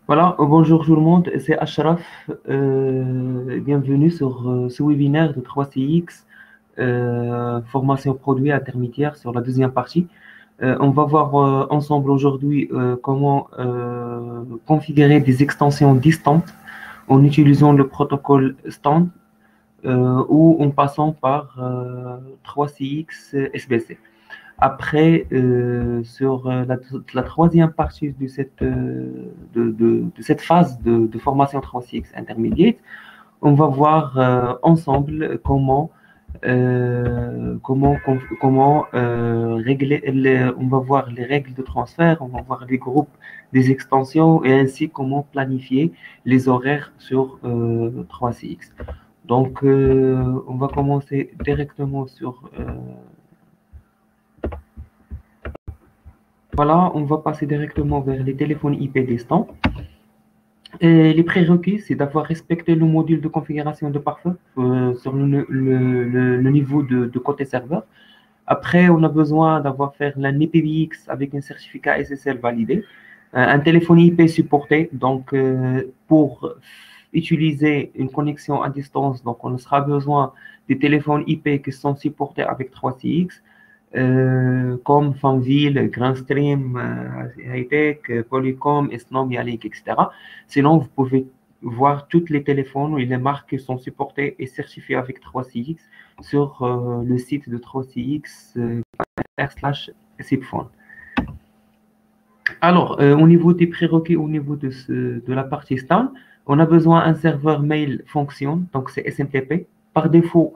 Voilà, bonjour tout le monde, c'est Ashraf. Bienvenue sur ce webinaire de 3CX, formation produit intermédiaire sur la deuxième partie. On va voir ensemble aujourd'hui comment configurer des extensions distantes en utilisant le protocole STAN ou en passant par 3CX SBC. Après, sur la troisième partie de cette phase de formation 3CX intermédiaire, on va voir ensemble comment régler, on va voir les règles de transfert, on va voir les groupes des extensions et ainsi comment planifier les horaires sur 3CX. Donc, on va commencer directement sur voilà, on va passer directement vers les téléphones IP distants. Et les prérequis, c'est d'avoir respecté le module de configuration de pare-feu sur le niveau de côté serveur. Après, on a besoin d'avoir fait un IPv6 avec un certificat SSL validé, un téléphone IP supporté. Donc, pour utiliser une connexion à distance, donc on aura besoin des téléphones IP qui sont supportés avec 3CX comme Fanville, Grandstream, Hightech, Polycom, Snom, Yalink, etc. Sinon, vous pouvez voir tous les téléphones ou les marques qui sont supportées et certifiées avec 3CX sur le site de 3CX /SIPphone. Alors, au niveau des prérequis, au niveau de la partie STAN, on a besoin d'un serveur mail fonction, donc c'est SMTP. Par défaut,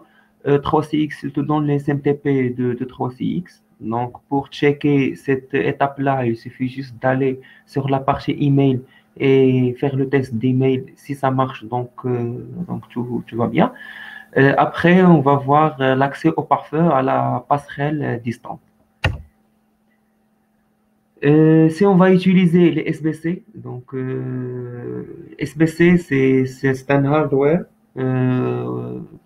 3CX te donne les SMTP de 3CX. Donc, pour checker cette étape-là, il suffit juste d'aller sur la partie email et faire le test d'email. Si ça marche, donc tout va bien. Après, on va voir l'accès au pare-feu à la passerelle distante. Si on va utiliser les SBC, donc SBC, c'est un hardware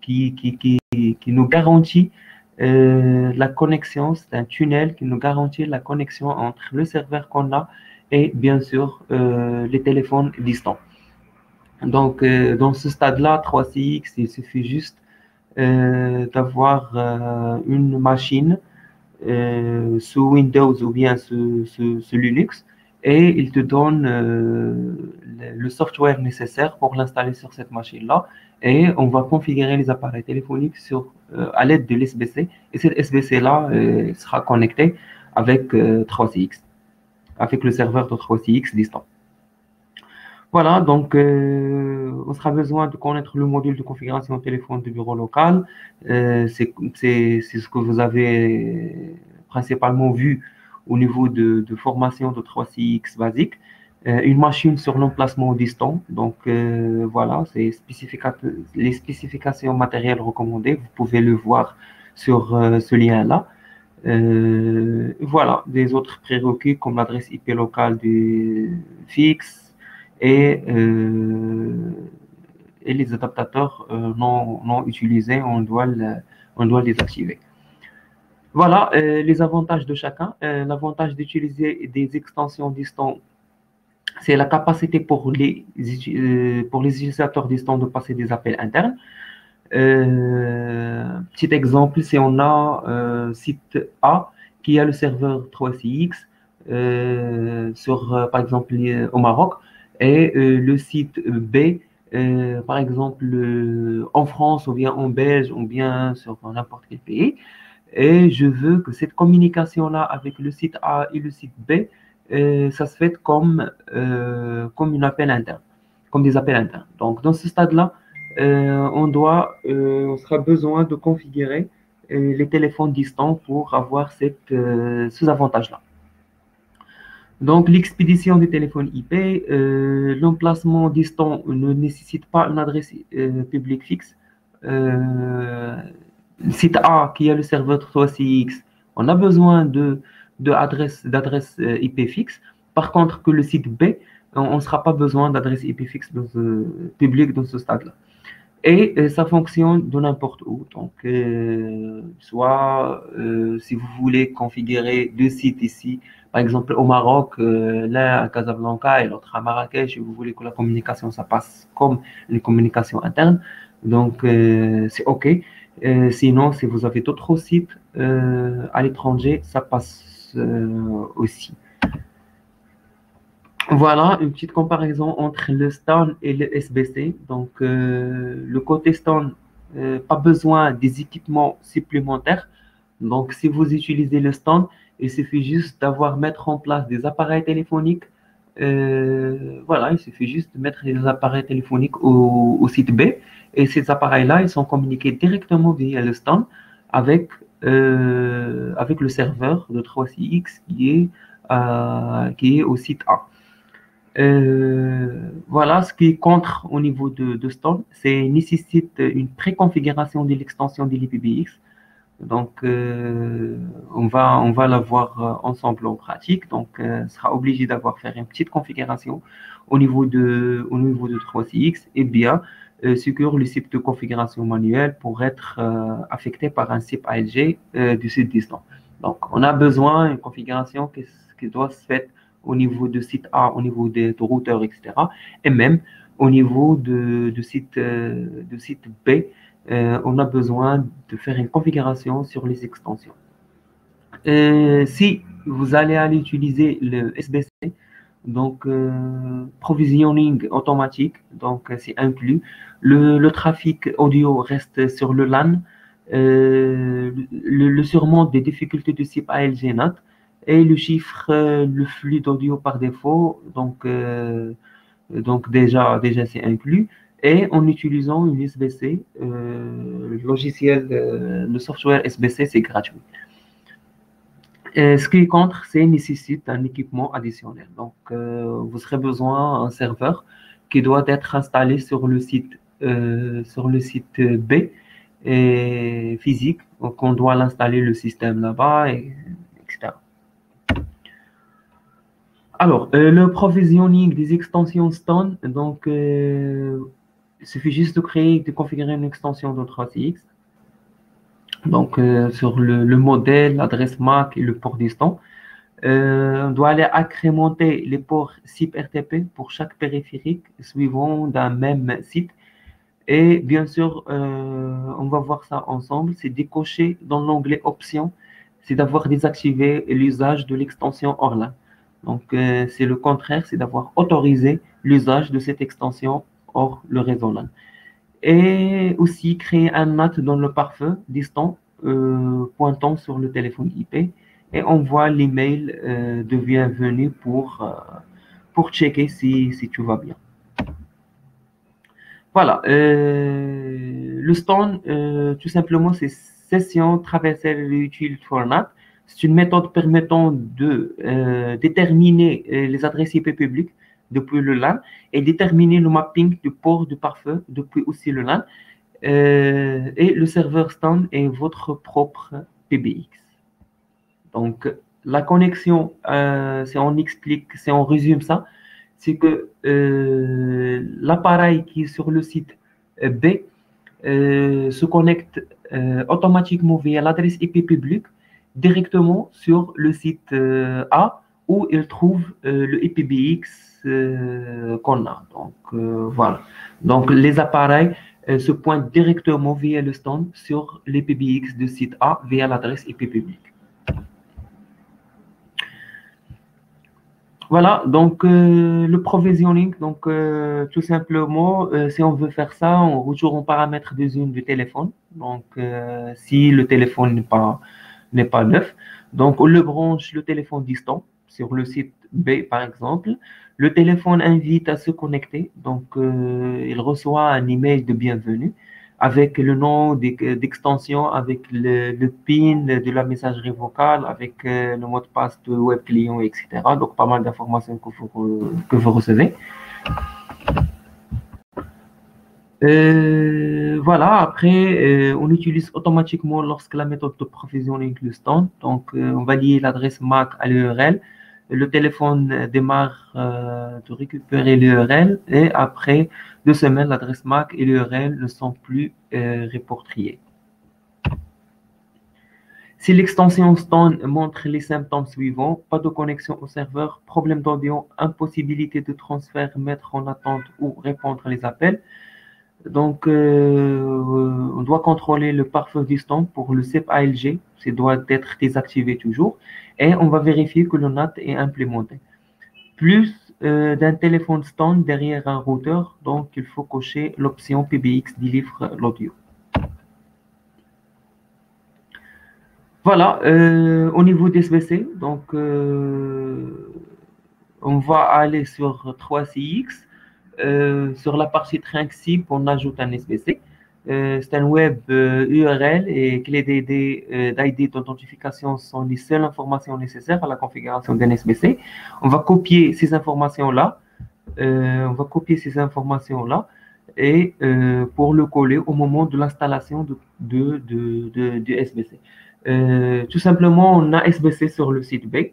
qui nous garantit la connexion, c'est un tunnel qui nous garantit la connexion entre le serveur qu'on a et bien sûr les téléphones distants. Donc dans ce stade-là, 3CX, il suffit juste d'avoir une machine sous Windows ou bien sous Linux et il te donne le software nécessaire pour l'installer sur cette machine-là et on va configurer les appareils téléphoniques à l'aide de l'SBC et cet SBC-là sera connecté avec 3CX, avec le serveur de 3CX distant. Voilà, donc on sera besoin de connaître le module de configuration téléphone de bureau local. C'est ce que vous avez principalement vu au niveau de formation de 3CX basique. Une machine sur l'emplacement distant. Donc voilà, c'est les spécifications matérielles recommandées. Vous pouvez le voir sur ce lien-là. Voilà, des autres prérequis comme l'adresse IP locale du fixe et les adaptateurs non utilisés, on doit les activer. Voilà les avantages de chacun. L'avantage d'utiliser des extensions distantes, c'est la capacité pour les utilisateurs distants de passer des appels internes. Petit exemple, si on a site A qui a le serveur 3CX par exemple, au Maroc, et le site B, par exemple, en France ou bien en Belgique ou bien sur n'importe quel pays, et je veux que cette communication-là avec le site A et le site B, ça se fait comme un appel interne, comme des appels internes. Donc, dans ce stade-là, on sera besoin de configurer les téléphones distants pour avoir ces avantages-là. Donc, l'expédition des téléphones IP, l'emplacement distant ne nécessite pas une adresse publique fixe. Site A qui a le serveur 3CX, on a besoin d'adresse IP fixe. Par contre, que le site B, on ne sera pas besoin d'adresse IP fixe publique dans ce stade-là. Et ça fonctionne de n'importe où. Donc, soit si vous voulez configurer deux sites ici, par exemple au Maroc, l'un à Casablanca et l'autre à Marrakech, et vous voulez que la communication, ça passe comme les communications internes, donc c'est OK. Sinon, si vous avez d'autres sites à l'étranger, ça passe aussi. Voilà une petite comparaison entre le STAN et le SBC. Donc, le côté STAN, pas besoin des équipements supplémentaires. Donc, si vous utilisez le STAN, il suffit juste d'avoir mettre en place des appareils téléphoniques. Voilà, il suffit juste de mettre des appareils téléphoniques au site B. Et ces appareils-là, ils sont communiqués directement via le STAN avec, avec le serveur de 3CX qui est au site A. Voilà, ce qui est contre au niveau de Storm, c'est nécessite une préconfiguration de l'extension de l'IPBX. Donc, on va la voir ensemble en pratique. Donc, on sera obligé d'avoir faire une petite configuration au niveau de 3CX et bien sur le site de configuration manuelle pour être affecté par un SIP ALG du site distant. Donc, on a besoin d'une configuration qui doit se faire au niveau de site A, au niveau des routeurs, etc. Et même au niveau de site B, on a besoin de faire une configuration sur les extensions. Si vous allez utiliser le SBC, donc provisioning automatique, donc c'est inclus. Le trafic audio reste sur le LAN. Le surmonte des difficultés de type ALG NAT et le chiffre le flux d'audio par défaut. Donc déjà c'est inclus. Et en utilisant une SBC, le logiciel, le software SBC, c'est gratuit. Ce qui est contre, c'est nécessite un équipement additionnel. Donc, vous aurez besoin d'un serveur qui doit être installé sur le site B et physique. Donc, on doit l'installer le système là-bas, etc. Alors, le provisioning des extensions Stone, donc, il suffit juste de créer, de configurer une extension de 3CX. Donc, sur le modèle, l'adresse MAC et le port distant. On doit aller agrémenter les ports SIP RTP pour chaque périphérique suivant d'un même site. Et bien sûr, on va voir ça ensemble. C'est décoché dans l'onglet Options. C'est d'avoir désactivé l'usage de l'extension hors LAN. Donc, c'est le contraire, c'est d'avoir autorisé l'usage de cette extension hors le réseau LAN. Et aussi créer un NAT dans le pare-feu distant pointant sur le téléphone IP et envoie l'email de bienvenue pour checker si tout va bien. Voilà. Le stand, tout simplement, c'est session traversée utile format. C'est une méthode permettant de déterminer les adresses IP publiques depuis le LAN et déterminer le mapping du port de pare-feu depuis aussi le LAN. Et le serveur stand est votre propre PBX. Donc, la connexion, si on explique, si on résume ça, c'est que l'appareil qui est sur le site B se connecte automatiquement via l'adresse IP publique directement sur le site A où il trouve le IPBX qu'on a. Donc, voilà. Donc, les appareils se pointent directement via le stand sur l'IPBX du site A via l'adresse IP publique. Voilà, donc le provisioning, donc tout simplement, si on veut faire ça, on retourne aux paramètres de zone du téléphone. Donc, si le téléphone n'est pas neuf, donc on le branche le téléphone distant sur le site B par exemple. Le téléphone invite à se connecter, donc il reçoit un email de bienvenue avec le nom d'extension, avec le PIN de la messagerie vocale, avec le mot de passe de web client, etc. Donc, pas mal d'informations que vous recevez. Voilà, après, on utilise automatiquement lorsque la méthode de provisioning le stand. Donc, on va lier l'adresse MAC à l'URL. le téléphone démarre de récupérer l'URL et après 2 semaines, l'adresse MAC et l'URL ne sont plus répertoriés. Si l'extension Stone montre les symptômes suivants, pas de connexion au serveur, problème d'audio, impossibilité de transfert, mettre en attente ou répondre les appels. Donc, on doit contrôler le pare-feu distant pour le CEP ALG, ça doit être désactivé toujours, et on va vérifier que le NAT est implémenté. Plus d'un téléphone Stone derrière un routeur, donc il faut cocher l'option PBX délivre l'audio. Voilà, au niveau des SBC, donc on va aller sur 3CX. Sur la partie Trinxip, on ajoute un SBC. C'est un web URL et clé d'ID d'authentification sont les seules informations nécessaires à la configuration d'un SBC. On va copier ces informations-là. Et pour le coller au moment de l'installation du SBC. Tout simplement, on a SBC sur le site B.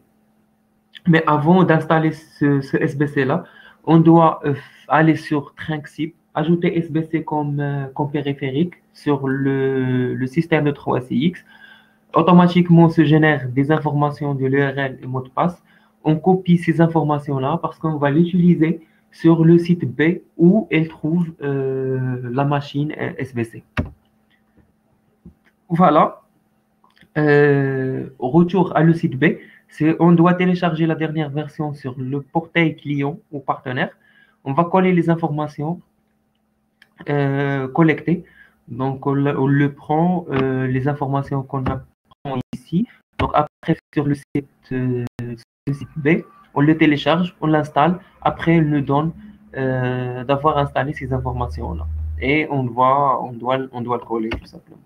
Mais avant d'installer ce SBC-là, on doit aller sur Trinxip, ajouter SBC comme périphérique sur le système de 3CX. Automatiquement, se génère des informations de l'URL et mot de passe. On copie ces informations-là parce qu'on va l'utiliser sur le site B où elle trouve la machine SBC. Voilà. Retour à le site B. On doit télécharger la dernière version sur le portail client ou partenaire. On va coller les informations collectées. Donc, on le prend, les informations qu'on a ici. Donc, après, sur le site B, on le télécharge, on l'installe. Après, il nous donne d'avoir installé ces informations-là. Et on doit le coller, tout simplement.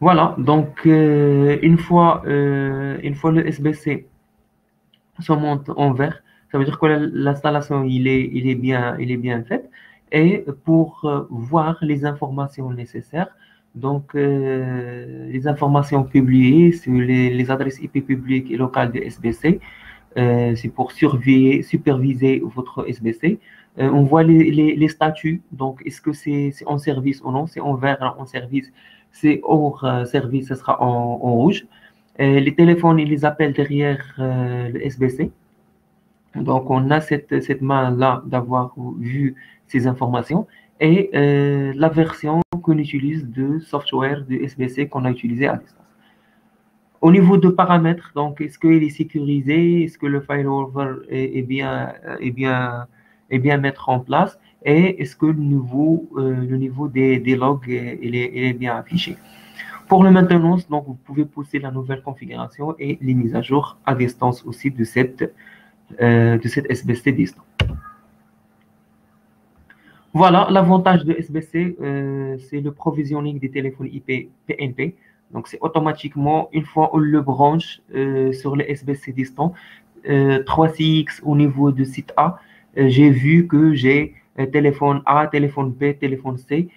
Voilà, donc une fois le SBC se monte en vert, ça veut dire que l'installation il est bien faite. Et pour voir les informations nécessaires, donc les informations publiées sur les adresses IP publiques et locales de SBC, c'est pour superviser votre SBC. On voit les statuts, donc est-ce que c'est en service ou non, c'est en vert en service. C'est hors service, ce sera en rouge. Les téléphones, ils les appellent derrière le SBC. Donc, on a cette main-là d'avoir vu ces informations et la version qu'on utilise de software de SBC qu'on a utilisé à distance. Au niveau de paramètres, donc, est-ce qu'il est sécurisé? Est-ce que le failover est bien mettre en place? Et est-ce que le niveau des logs il est bien affiché? Pour la maintenance, donc, vous pouvez pousser la nouvelle configuration et les mises à jour à distance aussi de cette SBC distant. Voilà, l'avantage de SBC, c'est le provisioning des téléphones IP PNP. Donc, c'est automatiquement, une fois on le branche sur le SBC distant, 3CX au niveau du site A, j'ai vu que j'ai téléphone A, téléphone B, téléphone C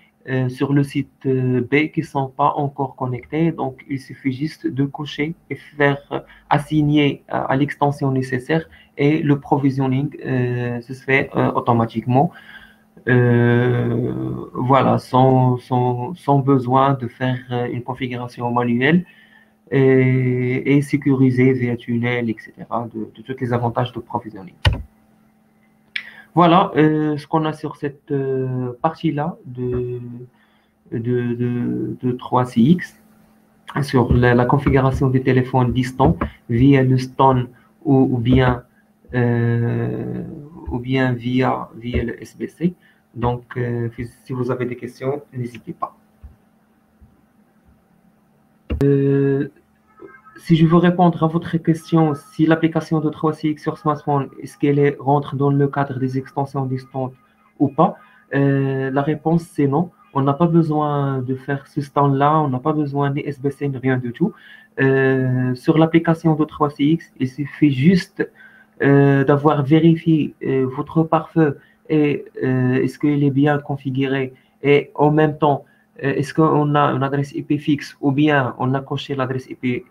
sur le site B qui ne sont pas encore connectés. Donc, il suffit juste de cocher et faire assigner à l'extension nécessaire et le provisioning se fait automatiquement. Voilà, sans besoin de faire une configuration manuelle et sécuriser via tunnel, etc., de tous les avantages de provisioning. Voilà ce qu'on a sur cette partie-là de 3CX sur la configuration des téléphones distants via le Stone ou bien via le SBC. Donc, si vous avez des questions, n'hésitez pas. Si je veux répondre à votre question, si l'application de 3CX sur smartphone, est-ce qu'elle rentre dans le cadre des extensions distantes ou pas? La réponse, c'est non. On n'a pas besoin de faire ce stand-là, on n'a pas besoin ni SBC, ni rien du tout. Sur l'application de 3CX, il suffit juste d'avoir vérifié votre pare-feu et est-ce qu'il est bien configuré et en même temps est-ce qu'on a une adresse IP fixe ou bien on a coché l'adresse IP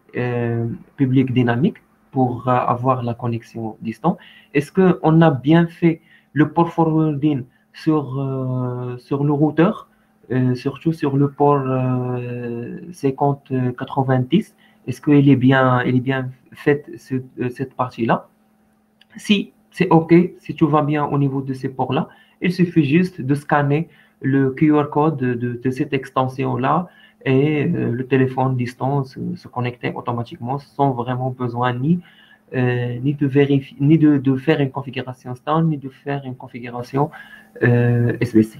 publique dynamique pour avoir la connexion distante? Est-ce qu'on a bien fait le port forwarding sur le routeur, surtout sur le port 5090? Est-ce il est bien faite cette partie-là? Si c'est OK, si tout va bien au niveau de ces ports-là, il suffit juste de scanner le QR code de cette extension-là et le téléphone distant se connecter automatiquement sans vraiment besoin ni de vérifier, ni de faire une configuration standard, ni de faire une configuration SBC.